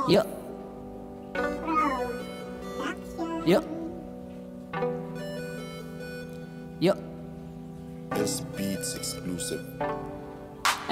Yo. Yo. Yo. This beats exclusive.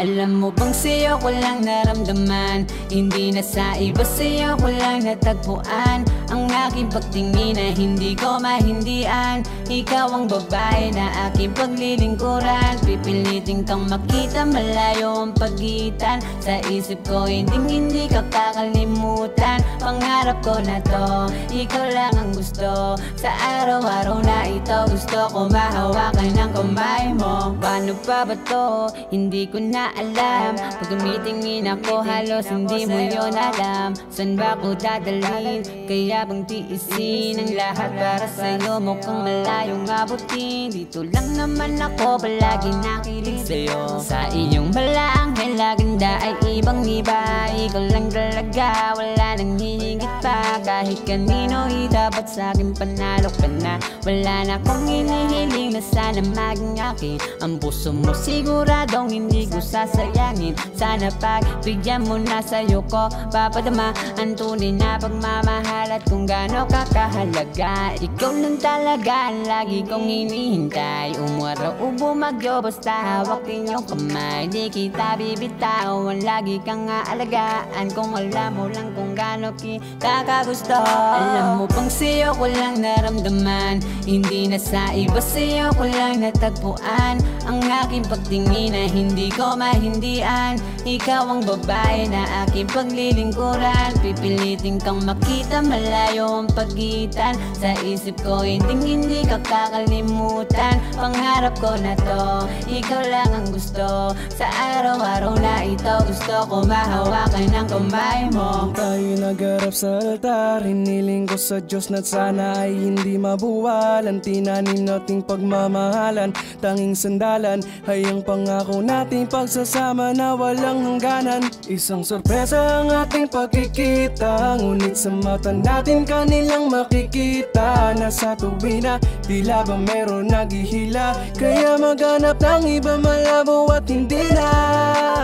Alam mo bang sa'yo ko lang naramdaman, hindi na sa iba sa'yo ko lang natagpuan ang aking pagtingin na hindi ko mahindian. Ikaw ang babae na aking paglilingkuran, pipilitin kang makita malayo ang pagitan. Sa isip ko hindi ka kakalimutan, pangarap ko na to, ikaw lang ang gusto. Sa araw-araw na ito gusto ko mahawakan ng kamay mo. Paano pa ba to? Hindi ko na alam. Pag tumitingin ako halos hindi mo yun alam. San ba ko dadalhin? Kaya bang tiisin ang lahat para sa'yo? Mukhang malayong abutin. Dito lang naman ako palagi nakilig sa'yo. Sa iyong balaang ganda ay ibang iba. Ikaw lang talaga, wala nang hihigit pa. Kahit kanino dapat sa'kin panalo ka na. Wala na akong hinihiling na sana maging akin. Ang puso mo siguradong hindi ko sasayangin. Sana pagbigyan mo na sa'yo ko papadama ang tunay na pagmamahal at kung gaano kakahalaga. Ikaw lang talaga ang lagi kong hinihintay. Umaraw o bumagyo basta hawak inyong kamay. Di kita bibitawan, lagi kang aalagaan. Kung alam mo lang kung gaano kita kagusto. Alam mo bang sa'yo ko lang naramdaman, hindi na sa iba sa'yo ko lang natagpuan ang aking pagtingin na hindi ko mahindian. Ikaw ang babae na aking paglilingkuran, pipilitin kang makita malayo ang pagitan. Sa isip ko hindi ka kakalimutan, pangarap ko na to, ikaw lang ang gusto. Sa araw-araw na ito gusto ko mahawakan ng kamay mo. Tayo nagharap sa altar, hiniling ko sa Diyos na sana ay hindi mabuwalan. Tinanim nating pagmamahalan, tanging sandalan ay ang pangako nating pagsasama na walang hangganan. Isang sorpresa ang ating pagkikita, ngunit sa mata natin kanilang makikita. Nasa tuwina, tila ba meron naghihila, kaya maghanap ng iba malabo at hindi na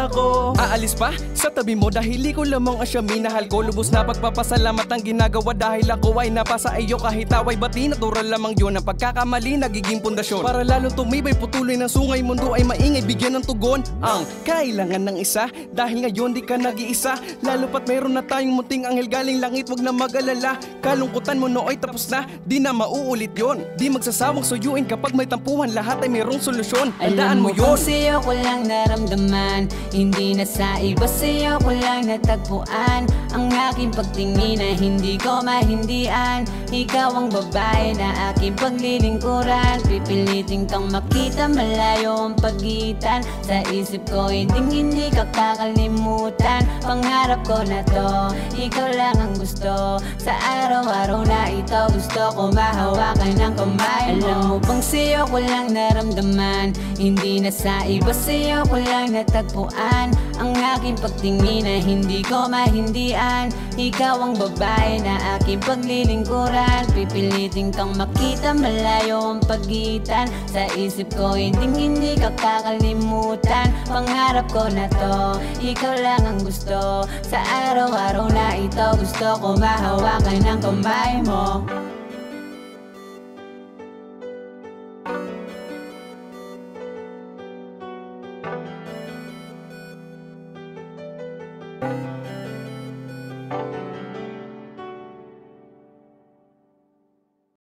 ako. Aalis pa sa tabi mo dahil ikaw lamang ang siyang minahal ko. Lubos na pagpapasalamat ang ginagawa dahil ako ay napasa iyo. Kahit away bati, natural lamang yun ang pagkakamali nagiging pundasyon. Para lalong tumibay, putuloy ng sungay, mundo ay maingay, bigyan ng tugon ang kailangan ng isa. Dahil ngayon di ka nag-iisa, lalo pat meron na tayong munting anghel galing langit. Wag na mag-alala, kalungkutan mo nooy tapos na, di na mauulit yon. Di magsasawang suyuin kapag may tampuhan, lahat ay mayroong solusyon. Tandaan mo yun. Alam mo sa'yo ko lang naramdaman, hindi na sa iba sa'yo ko lang natagpuan ang aking pagtingin na hindi ko mahindian. Ikaw ang babae na aking paglilingkuran, pipilitin kang makita malayo ang pagitan. Sa isip ko hindi ka kakalimutan, pangarap ko na to, ikaw lang ang gusto. Sa araw-araw na ito gusto ko mahawakan ng kamay mo. Alam mo bang sa'yo ko lang naramdaman, hindi na sa iba sa'yo ko lang natagpuan ang aking pagtingin na hindi ko mahindian. Ikaw ang babae na aking paglilingkuran, pipilitin kang makita malayo ang pagitan. Sa isip ko hindi ka kakalimutan, pangarap ko na to, ikaw lang ang gusto. Sa araw-araw na ito gusto ko mahawakan ng kamay mo.